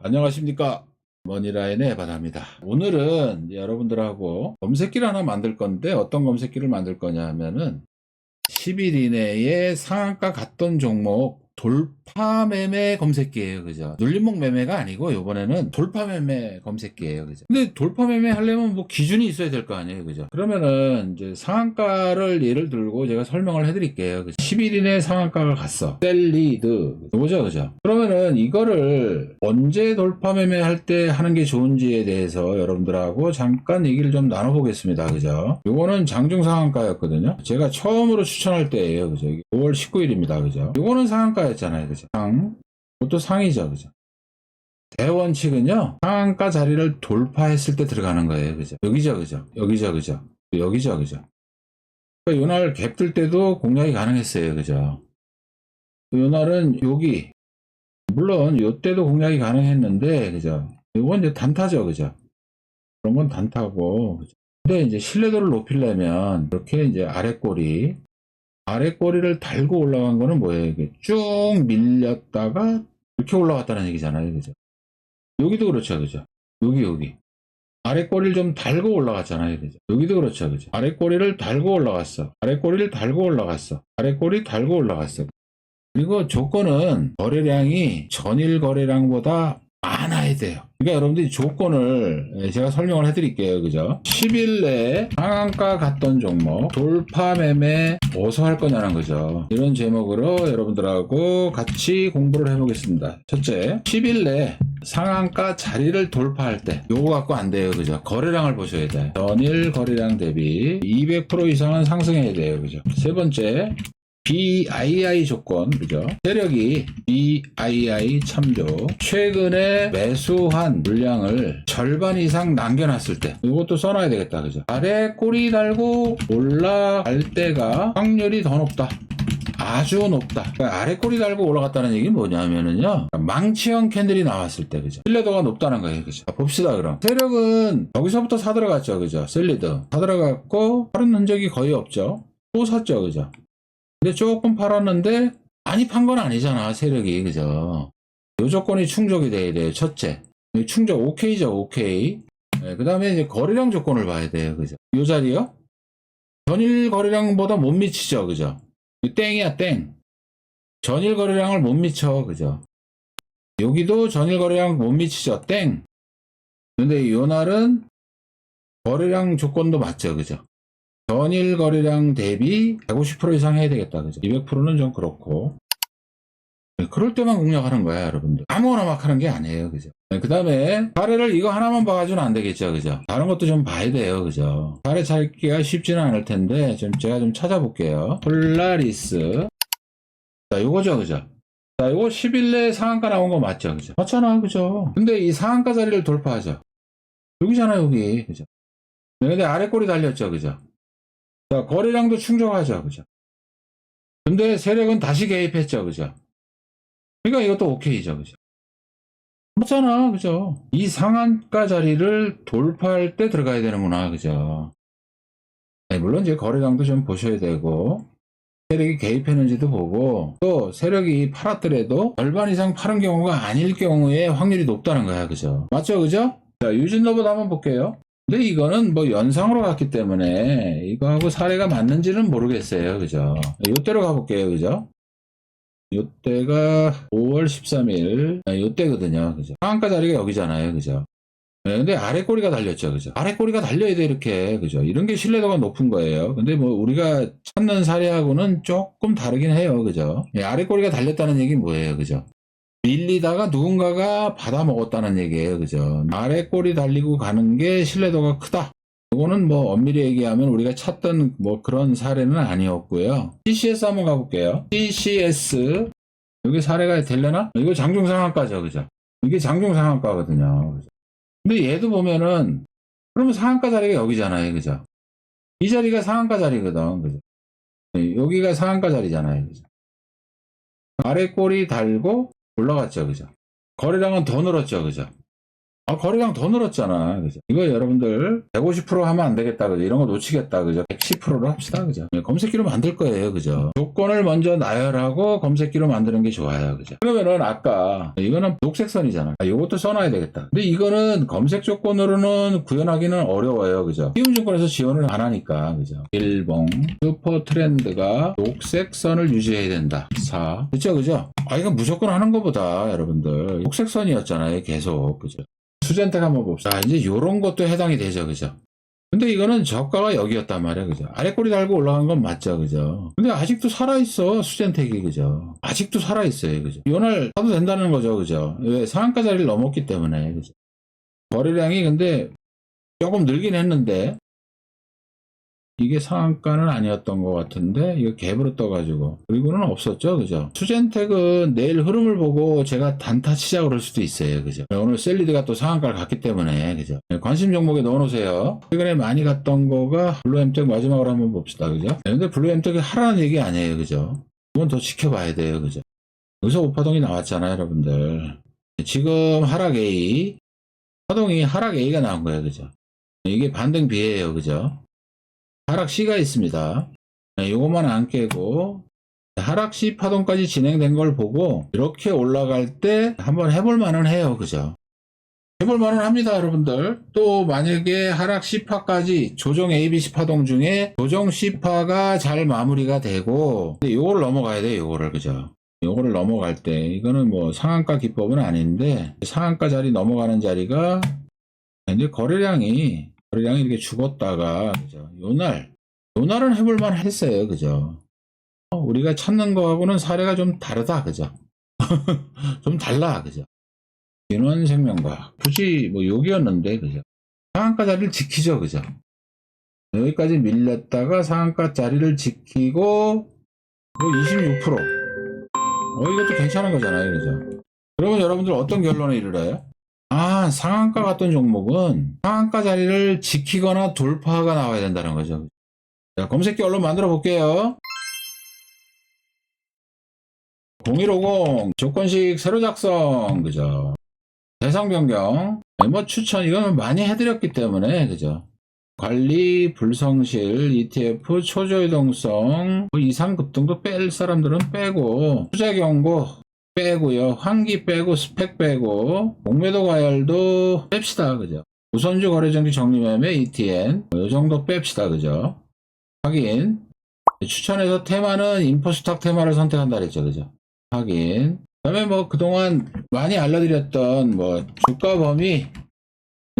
안녕하십니까. 머니라인의 바다입니다. 오늘은 여러분들하고 검색기를 하나 만들 건데 어떤 검색기를 만들 거냐 하면은 10일 이내에 상한가 갔던 종목 돌파 매매 검색기예요. 그죠? 눌림목 매매가 아니고 이번에는 돌파 매매 검색기예요. 그죠? 근데 돌파 매매 하려면 뭐 기준이 있어야 될 거 아니에요. 그죠? 그러면은 이제 상한가를 예를 들고 제가 설명을 해 드릴게요. 10일 이내에 상한가가 갔어. 셀리드. 이거죠. 그죠? 그러면은 이거를 언제 돌파 매매할 때 하는 게 좋은지에 대해서 여러분들하고 잠깐 얘기를 좀 나눠보겠습니다. 그죠? 요거는 장중 상한가였거든요. 제가 처음으로 추천할 때예요. 그죠? 5월 19일입니다. 그죠? 요거는 상한가였잖아요. 그죠? 그것도 상이죠. 그죠? 대원칙은요, 상한가 자리를 돌파했을 때 들어가는 거예요. 그죠? 여기죠. 그죠? 여기죠. 그죠? 여기죠. 그죠? 그러니까 요날 갭 뜰 때도 공략이 가능했어요. 그죠? 요날은 여기, 물론 요때도 공략이 가능했는데, 그죠? 요건 이제 단타죠. 그죠? 그런 건 단타고, 그죠? 근데 이제 신뢰도를 높이려면 이렇게 이제 아래 꼬리를 달고 올라간 거는 뭐예요? 이게 쭉 밀렸다가 이렇게 올라갔다는 얘기잖아요. 그죠? 여기도 그렇죠. 그죠? 여기. 아래 꼬리를 좀 달고 올라갔잖아요. 그죠? 여기도 그렇죠. 그죠? 아래 꼬리를 달고 올라갔어. 아래 꼬리를 달고 올라갔어. 아래 꼬리 달고 올라갔어. 그리고 조건은 거래량이 전일 거래량보다 많아야 돼요. 그러니까 여러분들이 조건을 제가 설명을 해드릴게요. 그죠? 10일 내에 상한가 갔던 종목 돌파 매매 어디서 할 거냐는 거죠. 이런 제목으로 여러분들하고 같이 공부를 해보겠습니다. 첫째, 10일 내에 상한가 자리를 돌파할 때 요거 갖고 안 돼요. 그죠? 거래량을 보셔야 돼요. 전일 거래량 대비 200% 이상은 상승해야 돼요. 그죠? 세 번째, BII 조건, 그죠? 세력이 BII 참조, 최근에 매수한 물량을 절반 이상 남겨놨을 때, 이것도 써놔야 되겠다, 그죠? 아래 꼬리 달고 올라갈 때가 확률이 더 높다. 아주 높다. 그러니까 아래 꼬리 달고 올라갔다는 얘기는 뭐냐면은요, 망치형 캔들이 나왔을 때, 그죠? 신뢰도가 높다는 거예요, 그죠? 자, 봅시다, 그럼. 세력은 여기서부터 사들어갔죠, 그죠? 셀리드. 사들어갔고, 다른 흔적이 거의 없죠? 또 샀죠, 그죠? 근데 조금 팔았는데 많이 판 건 아니잖아, 세력이. 그죠? 요 조건이 충족이 돼야 돼요. 첫째, 충족 오케이죠. 오케이. 네, 그 다음에 이제 거래량 조건을 봐야 돼요. 그죠? 요 자리요? 전일 거래량보다 못 미치죠. 그죠? 땡이야, 땡. 전일 거래량을 못 미쳐. 그죠? 여기도 전일 거래량 못 미치죠. 땡. 근데 요 날은 거래량 조건도 맞죠. 그죠? 전일 거래량 대비 150% 이상 해야 되겠다. 그죠? 200%는 좀 그렇고. 그럴 때만 공략하는 거야, 여러분들. 아무거나 막 하는 게 아니에요. 그죠? 그 다음에 사례를 이거 하나만 봐가지고는 안 되겠죠. 그죠? 다른 것도 좀 봐야 돼요. 그죠? 사례 찾기가 쉽지는 않을 텐데 제가 좀 찾아볼게요. 폴라리스. 자, 요거죠. 그죠? 자, 요거 10일 내에 상한가 나온 거 맞죠? 그죠? 맞잖아. 그죠? 근데 이 상한가 자리를 돌파하죠. 여기잖아, 여기. 그죠? 근데 아래 꼬리 달렸죠. 그죠? 자, 거래량도 충족하죠. 그죠? 근데 세력은 다시 개입했죠. 그죠? 그러니까 이것도 오케이죠. 그죠? 맞잖아. 그죠? 이 상한가 자리를 돌파할 때 들어가야 되는구나. 그죠? 네, 물론 이제 거래량도 좀 보셔야 되고, 세력이 개입했는지도 보고, 또 세력이 팔았더라도 절반 이상 파는 경우가 아닐 경우에 확률이 높다는 거야. 그죠? 맞죠? 그죠? 자, 유진로봇 한번 볼게요. 근데 이거는 뭐 연상으로 갔기 때문에 이거하고 사례가 맞는지는 모르겠어요. 그죠? 이때로 가볼게요. 그죠? 요때가 5월 13일, 요때거든요. 그죠? 상한가 자리가 여기잖아요. 그죠? 네, 근데 아래 꼬리가 달렸죠. 그죠? 아래 꼬리가 달려야 돼, 이렇게. 그죠? 이런 게 신뢰도가 높은 거예요. 근데 뭐, 우리가 찾는 사례하고는 조금 다르긴 해요. 그죠? 아래 꼬리가 달렸다는 얘기는 뭐예요? 그죠? 밀리다가 누군가가 받아먹었다는 얘기예요. 그죠? 아래 꼬리 달리고 가는 게 신뢰도가 크다. 이거는 뭐 엄밀히 얘기하면 우리가 찾던 뭐 그런 사례는 아니었고요. CCS 한번 가볼게요. CCS 여기 사례가 되려나? 이거 장중 상한가죠, 그죠? 이게 장중 상한가거든요. 그죠? 근데 얘도 보면은 그러면 상한가 자리가 여기잖아요, 그죠? 이 자리가 상한가 자리거든, 그죠? 여기가 상한가 자리잖아요, 그죠? 아래 꼬리 달고 올라갔죠, 그죠? 거래량은 더 늘었죠, 그죠? 거래량 더 늘었잖아. 그죠? 이거 여러분들 150% 하면 안 되겠다. 그죠? 이런 거 놓치겠다. 그죠? 110%로 합시다. 그죠? 검색기로 만들 거예요. 그죠? 조건을 먼저 나열하고 검색기로 만드는 게 좋아요. 그죠? 그러면은 아까 이거는 녹색 선이잖아. 이것도 써놔야 되겠다. 근데 이거는 검색 조건으로는 구현하기는 어려워요. 그죠? 키움증권에서 지원을 안 하니까. 그죠? 일봉 슈퍼 트렌드가 녹색 선을 유지해야 된다. 4. 그죠? 그죠? 이건 무조건 하는 것보다 여러분들 녹색 선이었잖아요. 계속. 그죠? 수젠텍 한번 봅시다. 이제 요런 것도 해당이 되죠. 그죠? 근데 이거는 저가가 여기였단 말이야. 그죠? 아래 꼬리 달고 올라간 건 맞죠. 그죠? 근데 아직도 살아있어. 수젠텍이. 그죠? 아직도 살아있어요. 그죠? 요날 사도 된다는 거죠. 그죠? 왜? 상한가 자리를 넘었기 때문에. 그죠? 거래량이 근데 조금 늘긴 했는데 이게 상한가는 아니었던 것 같은데 이거 갭으로 떠가지고 그리고는 없었죠. 그죠? 수젠텍은 내일 흐름을 보고 제가 단타 치자 그럴 수도 있어요. 그죠? 오늘 셀리드가 또 상한가를 갔기 때문에 그죠? 관심 종목에 넣어놓으세요. 최근에 많이 갔던 거가 블루엠텍 마지막으로 한번 봅시다. 그죠? 근데 블루엠텍이 하라는 얘기 아니에요. 그죠? 이건 더 지켜봐야 돼요. 그죠? 여기서 오파동이 나왔잖아요. 여러분들 지금 하락 A 파동이 하락 A가 나온 거예요. 그죠? 이게 반등 B예요. 그죠? 하락 C가 있습니다. 이것만 안 깨고 하락 C 파동까지 진행된 걸 보고 이렇게 올라갈 때 한번 해볼 만은 해요. 그죠? 해볼 만은 합니다. 여러분들. 또 만약에 하락 C파까지 조정 ABC 파동 중에 조정 C파가 잘 마무리가 되고 이거를 넘어가야 돼요. 이거를. 그죠? 요거를 넘어갈 때 이거는 뭐 상한가 기법은 아닌데 상한가 자리 넘어가는 자리가 이제 거래량이 이렇게 죽었다가 그죠? 요날은 해볼만 했어요. 그죠? 우리가 찾는 거하고는 사례가 좀 다르다. 그죠? 좀 달라. 그죠? 진원생명과 굳이 뭐 여기였는데 그죠? 상한가 자리를 지키죠. 그죠? 여기까지 밀렸다가 상한가 자리를 지키고 뭐 26%. 이것도 괜찮은 거잖아요. 그죠? 그러면 여러분들 어떤 결론에 이르러요? 상한가 같던 종목은 상한가 자리를 지키거나 돌파가 나와야 된다는 거죠. 자, 검색기 얼른 만들어 볼게요. 0150 조건식 새로 작성. 그죠? 대상 변경. 뭐 추천 이거는 많이 해드렸기 때문에 그죠? 관리 불성실 ETF 초저이동성 이상 급등도 뺄 사람들은 빼고 투자 경고 빼고요. 환기 빼고 스펙 빼고 공매도 과열도 뺍시다. 그죠? 우선주 거래정지 정리매매 ETN 이 정도 뺍시다. 그죠? 확인. 추천해서 테마는 인포스탁 테마를 선택한다 그랬죠. 그죠? 확인. 그 다음에 뭐 그동안 많이 알려드렸던 뭐 주가 범위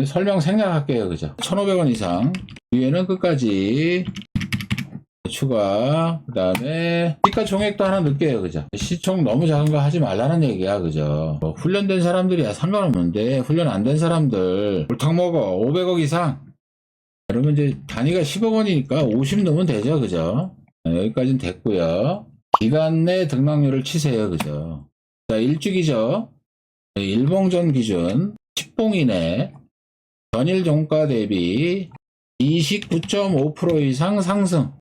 설명 생략할게요. 그죠? 1,500원 이상. 위에는 끝까지 추가. 그 다음에 시가 총액도 하나 넣을게요. 그죠? 시총 너무 작은 거 하지 말라는 얘기야. 그죠? 뭐 훈련된 사람들이야 상관없는데 훈련 안 된 사람들 골탕 먹어 500억 이상. 그러면 이제 단위가 10억 원이니까 50 넣으면 되죠. 그죠? 여기까지는 됐고요. 기간 내 등락률을 치세요. 그죠? 자, 일주기죠. 일봉전 기준 10봉 이내 전일 종가 대비 29.5% 이상 상승.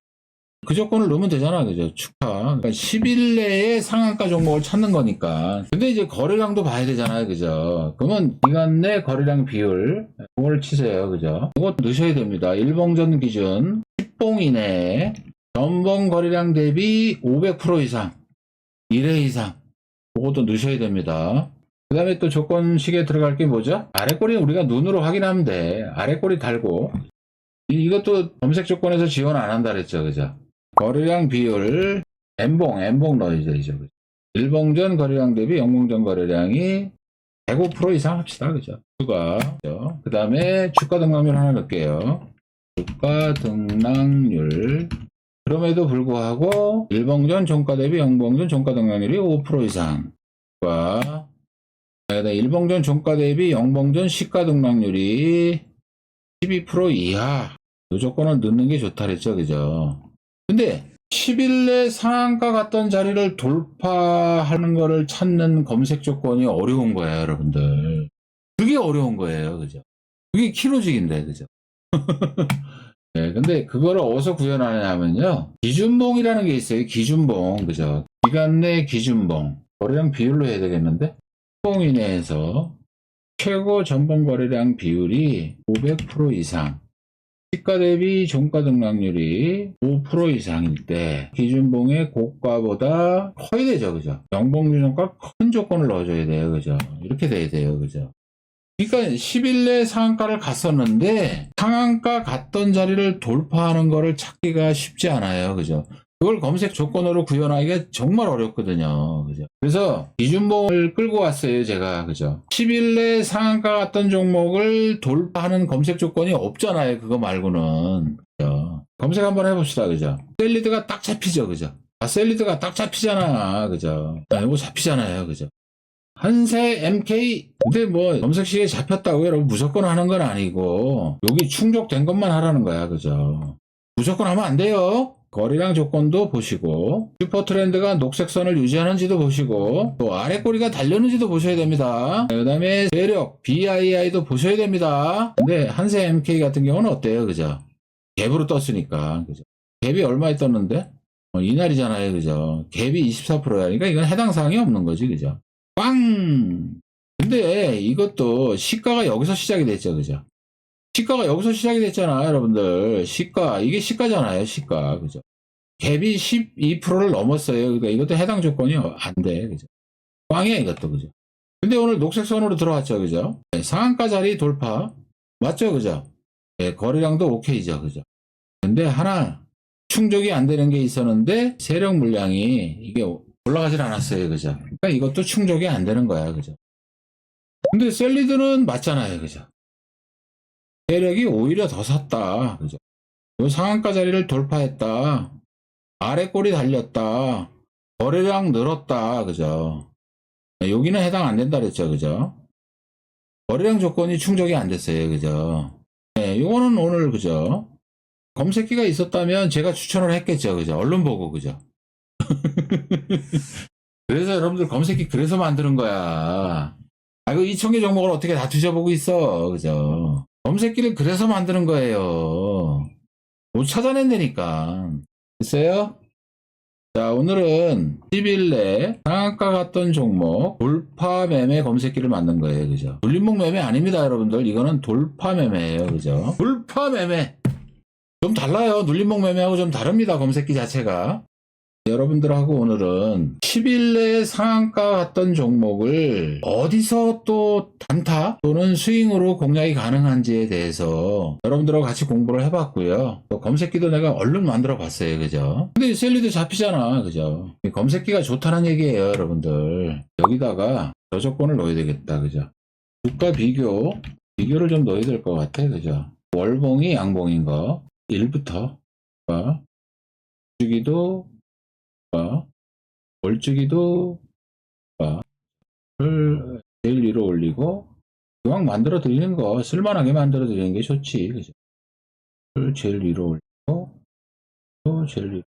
그 조건을 넣으면 되잖아. 그죠? 축하. 그러니까 10일 내에 상한가 종목을 찾는 거니까. 근데 이제 거래량도 봐야 되잖아요. 그죠? 그러면 기간 내 거래량 비율, 그걸 치세요. 그죠? 이거 넣으셔야 됩니다. 일봉전 기준 10봉 이내에 전봉 거래량 대비 500% 이상, 1회 이상. 그것도 넣으셔야 됩니다. 그 다음에 또 조건식에 들어갈 게 뭐죠? 아래꼬리는 우리가 눈으로 확인하면 돼. 아래꼬리 달고. 이것도 검색 조건에서 지원 안 한다 그랬죠. 그죠? 거래량 비율 N봉 넣어야죠. 일봉전 거래량 대비 영봉전 거래량이 105% 이상 합시다. 그죠? 추가. 그 다음에 주가 등락률 하나 넣을게요. 주가 등락률. 그럼에도 불구하고 일봉전 종가 대비 영봉전 종가 등락률이 5% 이상. 추가. 일봉전 종가 대비 영봉전 시가 등락률이 12% 이하. 이 조건을 넣는 게 좋다 그랬죠. 그죠? 근데 10일 내 상한가 갔던 자리를 돌파하는 거를 찾는 검색 조건이 어려운 거예요, 여러분들. 그게 어려운 거예요. 그죠? 그게 키로직인데, 그죠? 네, 근데 그거를 어디서 구현하냐면요. 기준봉이라는 게 있어요. 기준봉. 그죠? 기간 내 기준봉. 거래량 비율로 해야 되겠는데? 봉 이내에서 최고 전번 거래량 비율이 500% 이상, 시가 대비 종가 등락률이 5% 이상일 때 기준봉의 고가보다 커야 되죠, 그죠? 영봉규정가 큰 조건을 넣어줘야 돼요, 그죠? 이렇게 돼야 돼요, 그죠? 그러니까 10일 내 상한가를 갔었는데 상한가 갔던 자리를 돌파하는 거를 찾기가 쉽지 않아요, 그죠? 그걸 검색 조건으로 구현하기가 정말 어렵거든요, 그죠? 그래서 기준봉을 끌고 왔어요, 제가, 그죠? 10일 내 상한가 갔던 종목을 돌파하는 검색 조건이 없잖아요, 그거 말고는. 그죠? 검색 한번 해봅시다, 그죠? 셀리드가 딱 잡히죠, 그죠? 아, 셀리드가 딱 잡히잖아, 그죠? 아, 이거 잡히잖아요, 그죠? 한세 MK 근데 뭐 검색시에 잡혔다고 여러분 무조건 하는 건 아니고 여기 충족된 것만 하라는 거야, 그죠? 무조건 하면 안 돼요. 거래량 조건도 보시고 슈퍼 트렌드가 녹색 선을 유지하는지도 보시고 또 아래 꼬리가 달렸는지도 보셔야 됩니다. 그 다음에 세력 BII도 보셔야 됩니다. 근데 한세 MK 같은 경우는 어때요, 그죠? 갭으로 떴으니까, 그죠? 갭이 얼마에 떴는데? 이날이잖아요, 그죠? 갭이 24%야. 그러니까 이건 해당 사항이 없는 거지, 그죠? 빵! 근데 이것도 시가가 여기서 시작이 됐죠, 그죠? 시가가 여기서 시작이 됐잖아, 여러분들. 시가, 이게 시가잖아요, 시가, 그죠? 갭이 12%를 넘었어요. 그러니까 이것도 해당 조건이 안 돼, 그죠? 빵이야, 이것도, 그죠? 근데 오늘 녹색 선으로 들어왔죠, 그죠? 네, 상한가 자리 돌파. 맞죠, 그죠? 네, 거래량도 오케이죠, 그죠? 근데 하나, 충족이 안 되는 게 있었는데, 세력 물량이 이게 올라가질 않았어요, 그죠? 그러니까 이것도 충족이 안 되는 거야, 그죠? 근데 셀리드는 맞잖아요, 그죠? 세력이 오히려 더 샀다, 그죠? 요 상한가 자리를 돌파했다. 아래 꼬리 달렸다. 거래량 늘었다, 그죠? 여기는 해당 안 된다 그랬죠, 그죠? 거래량 조건이 충족이 안 됐어요, 그죠? 네, 요거는 오늘, 그죠? 검색기가 있었다면 제가 추천을 했겠죠, 그죠? 얼른 보고, 그죠? 그래서 여러분들 검색기 그래서 만드는 거야. 아, 그 2,000개 종목을 어떻게 다 뒤져보고 있어, 그죠? 검색기를 그래서 만드는 거예요. 못 찾아낸다니까. 됐어요? 자, 오늘은 10일 내 상한가 갔던 종목 돌파 매매 검색기를 만든 거예요, 그죠? 눌림목 매매 아닙니다, 여러분들. 이거는 돌파 매매예요, 그죠? 돌파 매매. 좀 달라요. 눌림목 매매하고 좀 다릅니다, 검색기 자체가. 여러분들하고 오늘은 10일 내에 상한가 갔던 종목을 어디서 또 단타 또는 스윙으로 공략이 가능한지에 대해서 여러분들하고 같이 공부를 해봤고요. 또 검색기도 내가 얼른 만들어 봤어요, 그죠? 근데 셀리도 잡히잖아, 그죠? 검색기가 좋다는 얘기예요, 여러분들. 여기다가 저 조건을 넣어야 되겠다, 그죠? 주가 비교를 좀 넣어야 될 것 같아, 그죠? 월봉이 양봉인 거 1부터 주기도 월주기도 를 제일 위로 올리고 기왕 만들어 드리는 거 쓸만하게 만들어 드리는 게 좋지, 그죠? 를 제일 위로 올리고 또 제일 위로.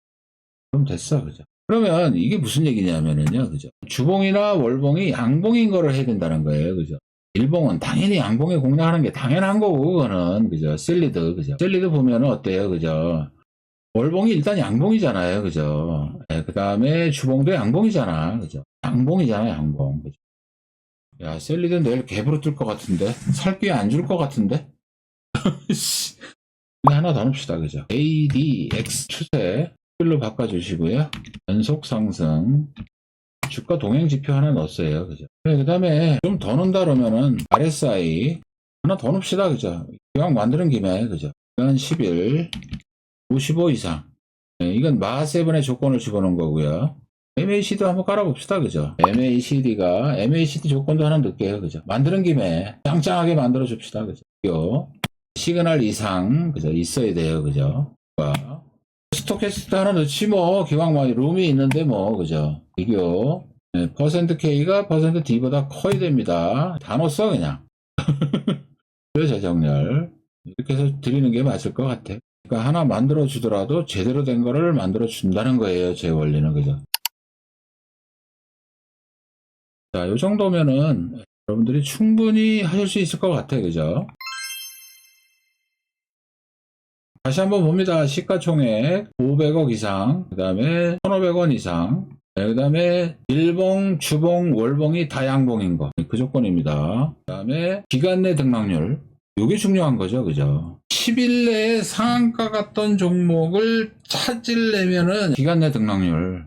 그럼 됐어, 그죠? 그러면 이게 무슨 얘기냐면은요, 그죠? 주봉이나 월봉이 양봉인 거를 해야 된다는 거예요, 그죠? 일봉은 당연히 양봉에 공략하는 게 당연한 거고, 그거는, 그죠? 셀리드, 그죠? 셀리드 보면은 어때요, 그죠? 월봉이 일단 양봉이잖아요, 그죠? 네, 그 다음에 주봉도 양봉이잖아, 그죠? 양봉이잖아, 양봉, 그죠? 야, 셀리드 내일 갭으로 뜰 것 같은데? 살 기회 안 줄 것 같은데? 하나 더 넣읍시다, 그죠? ADX 추세 필로 바꿔주시고요. 연속 상승 주가 동행 지표 하나 넣었어요, 그죠? 그 다음에 좀 더 넣는다 그러면은 RSI 하나 더 넣읍시다, 그죠? 기왕 만드는 김에, 그죠? 이건 10일 55 이상. 네, 이건 마세븐의 조건을 집어넣은 거고요. MACD 한번 깔아봅시다, 그죠? MACD 조건도 하나 넣을게요, 그죠? 만드는 김에 짱짱하게 만들어 줍시다, 그죠? 요 시그널 이상, 그죠? 있어야 돼요, 그죠? 스토캐스트 하나 넣지 뭐, 기왕 뭐, 룸이 있는데 뭐, 그죠? 비교. 네, %K가 %D보다 커야 됩니다. 다 넣었어, 그냥. 재정렬. 이렇게 해서 드리는 게 맞을 것 같아. 그러니까 하나 만들어 주더라도 제대로 된 거를 만들어 준다는 거예요, 제 원리는, 그죠? 자, 요 정도면은 여러분들이 충분히 하실 수 있을 것 같아, 그죠? 다시 한번 봅니다. 시가총액 500억 이상, 그 다음에 1,500원 이상, 그 다음에 일봉, 주봉, 월봉이 다 양봉인 거. 그 조건입니다. 그 다음에 기간 내 등락률. 요게 중요한 거죠. 그죠? 10일 내에 상한가 갔던 종목을 찾으려면은 기간 내 등락률.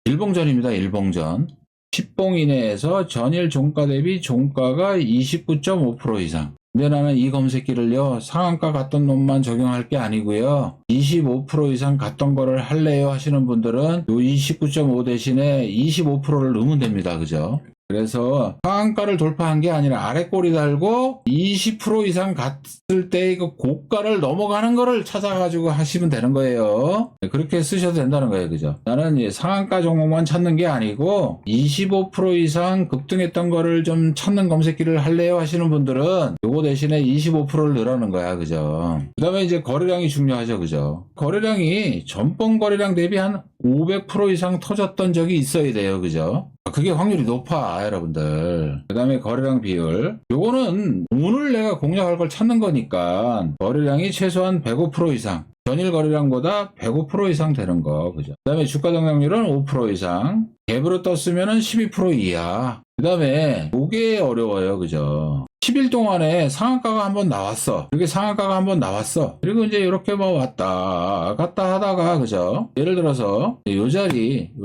일봉전입니다. 일봉전. 10봉 이내에서 전일 종가 대비 종가가 29.5% 이상. 근데 나는 이 검색기를요, 상한가 갔던 놈만 적용할 게 아니고요, 25% 이상 갔던 거를 할래요 하시는 분들은 요 29.5 대신에 25%를 넣으면 됩니다. 그죠? 그래서 상한가를 돌파한 게 아니라 아래 꼬리 달고 20% 이상 갔을 때 그 고가를 넘어가는 거를 찾아가지고 하시면 되는 거예요. 그렇게 쓰셔도 된다는 거예요. 그죠? 나는 상한가 종목만 찾는 게 아니고 25% 이상 급등했던 거를 좀 찾는 검색기를 할래요 하시는 분들은 요거 대신에 25%를 넣으라는 거야. 그죠? 그 다음에 이제 거래량이 중요하죠. 그죠? 거래량이 전번 거래량 대비 한 500% 이상 터졌던 적이 있어야 돼요. 그죠? 그게 확률이 높아, 여러분들. 그 다음에 거래량 비율. 요거는 오늘 내가 공략할 걸 찾는 거니까 거래량이 최소한 105% 이상. 전일 거래량보다 105% 이상 되는 거. 그죠? 그 다음에 주가 등락률은 5% 이상. 갭으로 떴으면은 12% 이하. 그 다음에 요게 어려워요. 그죠? 10일 동안에 상한가가 한번 나왔어. 이렇게 상한가가 한번 나왔어. 그리고 이제 이렇게 뭐 왔다 갔다 하다가, 그죠? 예를 들어서 요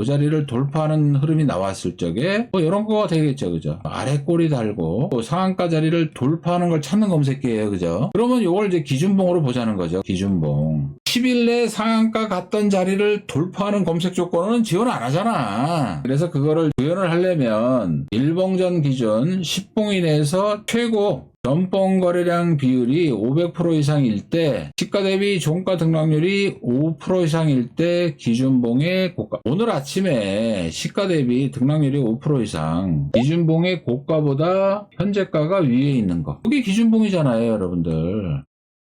자리를 돌파하는 흐름이 나왔을 적에 뭐 이런 거가 되겠죠. 그죠? 아래 꼬리 달고 또 상한가 자리를 돌파하는 걸 찾는 검색기예요. 그죠? 그러면 요걸 이제 기준봉으로 보자는 거죠. 기준봉. 10일 내에 상한가 갔던 자리를 돌파하는 검색 조건은 지원 안 하잖아. 그래서 그거를 구현을 하려면 일봉전 기준 10봉 이내에서 최고 전봉 거래량 비율이 500% 이상일 때, 시가 대비 종가 등락률이 5% 이상일 때 기준봉의 고가. 오늘 아침에 시가 대비 등락률이 5% 이상, 기준봉의 고가보다 현재가가 위에 있는 거. 그게 기준봉이잖아요, 여러분들.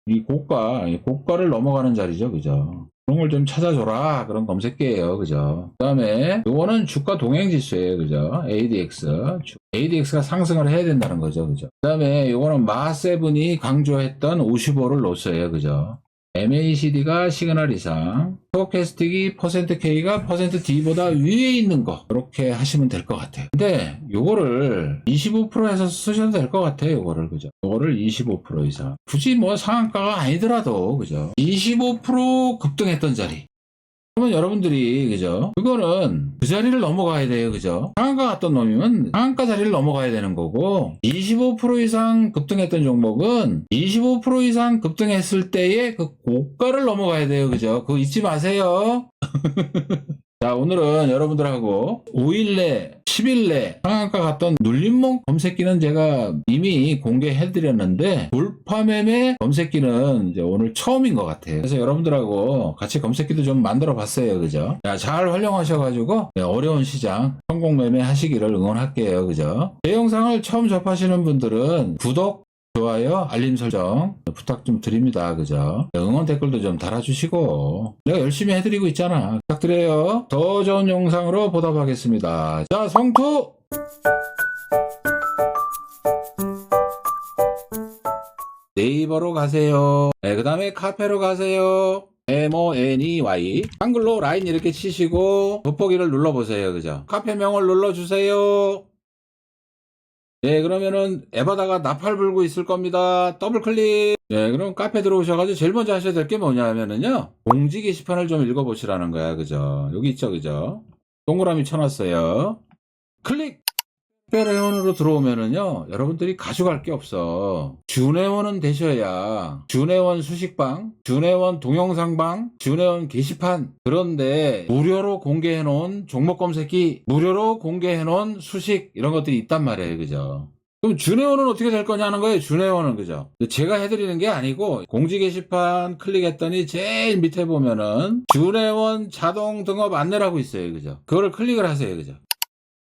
이 고가를 넘어가는 자리죠. 그죠? 그런 걸 좀 찾아줘라. 그런 검색기예요. 그죠? 그 다음에 요거는 주가 동행지수예요. 그죠? ADX. ADX가 상승을 해야 된다는 거죠. 그죠? 그 다음에 요거는 마세븐이 강조했던 55를 놓았어요. 그죠? MACD가 시그널 이상, 스토캐스틱이 %K가 %D보다 위에 있는 거, 이렇게 하시면 될 것 같아요. 근데 요거를 25% 해서 쓰셔도 될 것 같아요. 요거를. 그죠? 요거를 25% 이상. 굳이 뭐 상한가가 아니더라도, 그죠? 25% 급등했던 자리. 그러면 여러분들이, 그죠? 그거는 그 자리를 넘어가야 돼요. 그죠? 상한가 갔던 놈이면 상한가 자리를 넘어가야 되는 거고, 25% 이상 급등했던 종목은 25% 이상 급등했을 때의 그 고가를 넘어가야 돼요. 그죠? 그거 잊지 마세요. 자, 오늘은 여러분들하고 5일 내, 10일 내 상한가 갔던 눌림목 검색기는 제가 이미 공개해드렸는데, 돌파매매 검색기는 이제 오늘 처음인 것 같아요. 그래서 여러분들하고 같이 검색기도 좀 만들어 봤어요. 그죠? 자, 잘 활용하셔가지고 어려운 시장 성공 매매 하시기를 응원할게요. 그죠? 제 영상을 처음 접하시는 분들은 구독, 좋아요, 알림 설정 부탁 좀 드립니다. 그죠? 응원 댓글도 좀 달아주시고 내가 열심히 해드리고 있잖아. 부탁드려요. 더 좋은 영상으로 보답하겠습니다. 자, 성투! 네이버로 가세요. 네, 그 다음에 카페로 가세요. MONEY 한글로 라인 이렇게 치시고 돋보기를 눌러보세요. 그죠? 카페명을 눌러주세요. 네, 그러면은 앱에다가 나팔 불고 있을 겁니다. 더블 클릭. 네, 그럼 카페 들어오셔가지고 제일 먼저 하셔야 될 게 뭐냐면은요, 공지 게시판을 좀 읽어보시라는 거야. 그죠? 여기 있죠, 그죠? 동그라미 쳐놨어요. 클릭! 특별회원으로 들어오면은요, 여러분들이 가져갈 게 없어. 준회원은 되셔야 준회원 수식방, 준회원 동영상방, 준회원 게시판, 그런데 무료로 공개해놓은 종목 검색기, 무료로 공개해놓은 수식 이런 것들이 있단 말이에요. 그죠? 그럼 준회원은 어떻게 될 거냐는 거예요. 준회원은. 그죠? 제가 해드리는 게 아니고 공지 게시판 클릭했더니 제일 밑에 보면은 준회원 자동 등업 안내라고 있어요. 그죠? 그거를 클릭을 하세요. 그죠?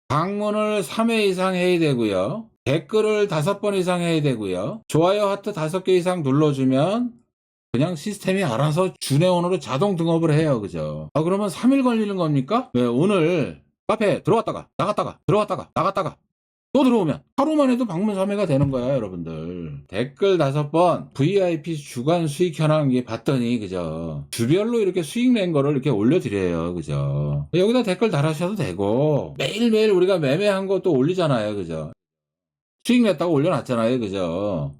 방문을 3회 이상 해야 되고요. 댓글을 5번 이상 해야 되고요. 좋아요 하트 5개 이상 눌러주면 그냥 시스템이 알아서 준회원으로 자동 등업을 해요. 그죠? 그러면 3일 걸리는 겁니까? 네, 오늘 카페 들어왔다가 나갔다가 들어왔다가 나갔다가 또 들어오면 하루만 해도 방문 3회가 되는 거야, 여러분들. 댓글 5번 VIP 주간 수익 현황 봤더니 그죠, 주별로 이렇게 수익 낸 거를 이렇게 올려드려요, 그죠. 여기다 댓글 달아주셔도 되고, 매일매일 우리가 매매한 것도 올리잖아요, 그죠. 수익 냈다고 올려놨잖아요, 그죠.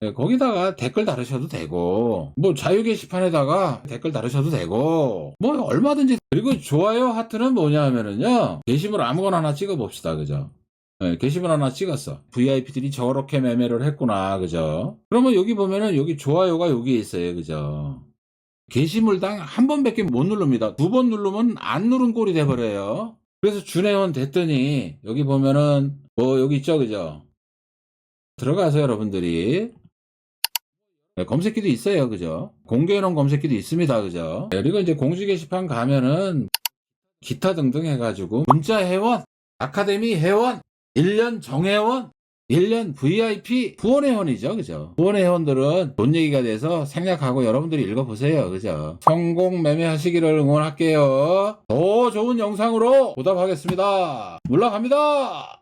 네, 거기다가 댓글 달으셔도 되고, 뭐 자유 게시판에다가 댓글 달으셔도 되고, 뭐 얼마든지. 그리고 좋아요 하트는 뭐냐 하면은요, 게시물 아무거나 하나 찍어 봅시다, 그죠. 네, 게시물 하나 찍었어. VIP들이 저렇게 매매를 했구나, 그죠. 그러면 여기 보면은 여기 좋아요가 여기에 있어요, 그죠. 게시물당 한 번밖에 못 누릅니다. 2번 누르면 안 누른 꼴이 돼버려요. 그래서 준회원 됐더니 여기 보면은 뭐 여기 있죠, 그죠. 들어가서 여러분들이, 네, 검색기도 있어요, 그죠. 공개해놓은 검색기도 있습니다, 그죠. 네, 그리고 이제 공지 게시판 가면은 기타 등등 해가지고 문자 회원, 아카데미 회원, 1년 정회원, 1년 VIP 후원 회원이죠, 그죠. 후원 회원들은 돈 얘기가 돼서 생략하고 여러분들이 읽어보세요, 그죠. 성공 매매하시기를 응원할게요. 더 좋은 영상으로 보답하겠습니다. 올라갑니다.